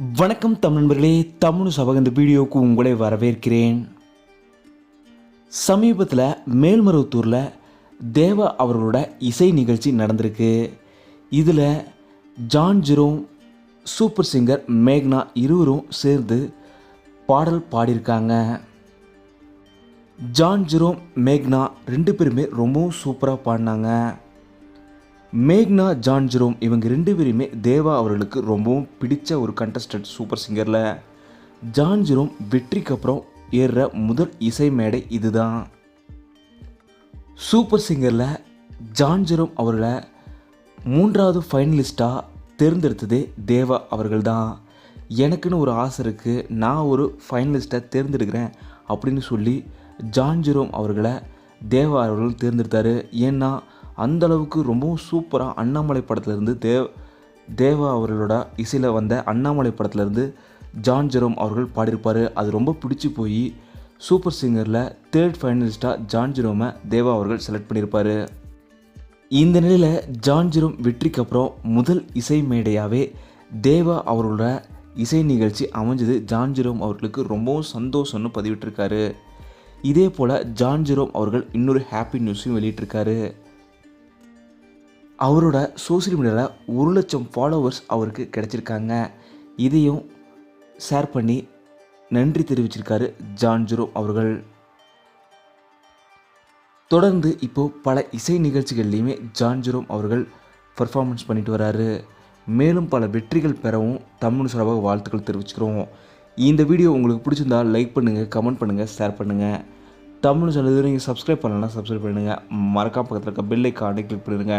வணக்கம் தமிழ் நண்பர்களே, தமிழ் சபக இந்த வீடியோவுக்கு உங்களை வரவேற்கிறேன். சமீபத்தில் மேல்மருவத்தூரில் தேவா அவர்களோட இசை நிகழ்ச்சி நடந்திருக்கு. இதில் ஜான் ஜெரோம், சூப்பர் சிங்கர் மேக்னா இருவரும் சேர்ந்து பாடல் பாடியிருக்காங்க. ஜான் ஜெரோம், மேக்னா ரெண்டு பேருமே ரொம்பவும் சூப்பராக பாடினாங்க. மேக்னா, ஜான் ஜெரோம் இவங்க ரெண்டு பேருமே தேவா அவர்களுக்கு ரொம்பவும் பிடிச்ச ஒரு கண்டஸ்டன்ட். சூப்பர் சிங்கரில் ஜான் ஜெரோம் வெற்றிக்கு அப்புறம் ஏறுற முதல் இசை மேடை இதுதான். சூப்பர் சிங்கரில் ஜான் ஜெரோம் அவர்களை மூன்றாவது ஃபைனலிஸ்டாக தேர்ந்தெடுத்ததே தேவா அவர்கள் தான். எனக்குன்னு ஒரு ஆசை இருக்குது, நான் ஒரு ஃபைனலிஸ்ட்டை தேர்ந்தெடுக்கிறேன் அப்படின்னு சொல்லி ஜான் ஜெரோம் அவர்களை தேவா அவர்கள் தேர்ந்தெடுத்தார். ஏன்னா அந்தளவுக்கு ரொம்பவும் சூப்பராக அண்ணாமலை படத்துலேருந்து தேவா அவர்களோட இசையில் வந்த அண்ணாமலை படத்துலேருந்து ஜான் ஜெரோம் அவர்கள் பாடியிருப்பார். அது ரொம்ப பிடிச்சி போய் சூப்பர் சிங்கரில் தேர்ட் ஃபைனலிஸ்ட்டாக ஜான் ஜெரோமை தேவா அவர்கள் செலக்ட் பண்ணியிருப்பார். இந்த நிலையில் ஜான் ஜெரோம் வெற்றிக்கு அப்புறம் முதல் இசை மேடையாகவே தேவா அவர்களோட இசை நிகழ்ச்சி அமைஞ்சது ஜான் ஜெரோம் அவர்களுக்கு ரொம்பவும் சந்தோஷம்னு பதிவிட்டிருக்காரு. இதே போல் ஜான் ஜெரோம் அவர்கள் இன்னொரு ஹாப்பி நியூஸையும் வெளியிட்டிருக்காரு. அவரோட சோசியல் மீடியாவில் 1,00,000 ஃபாலோவர்ஸ் அவருக்கு கிடச்சிருக்காங்க. இதையும் ஷேர் பண்ணி நன்றி தெரிவிச்சிருக்காரு ஜான் ஜெரோம் அவர்கள். தொடர்ந்து இப்போது பல இசை நிகழ்ச்சிகள்லையுமே ஜான் ஜெரோம் அவர்கள் பர்ஃபார்மன்ஸ் பண்ணிட்டு வராரு. மேலும் பல வெற்றிகள் பெறவும் தமிழ் சார்பாக வாழ்த்துக்கள் தெரிவிச்சுக்கிறோம். இந்த வீடியோ உங்களுக்கு பிடிச்சிருந்தால் லைக் பண்ணுங்கள், கமெண்ட் பண்ணுங்கள், ஷேர் பண்ணுங்கள். தமிழ் சேனல் நீங்கள் சப்ஸ்கிரைப் பண்ணலன்னா சப்ஸ்கிரைப் பண்ணுங்கள். மறக்காம பக்கத்தில் இருக்க பெல் ஐக்கானை கிளிக் பண்ணிடுங்க.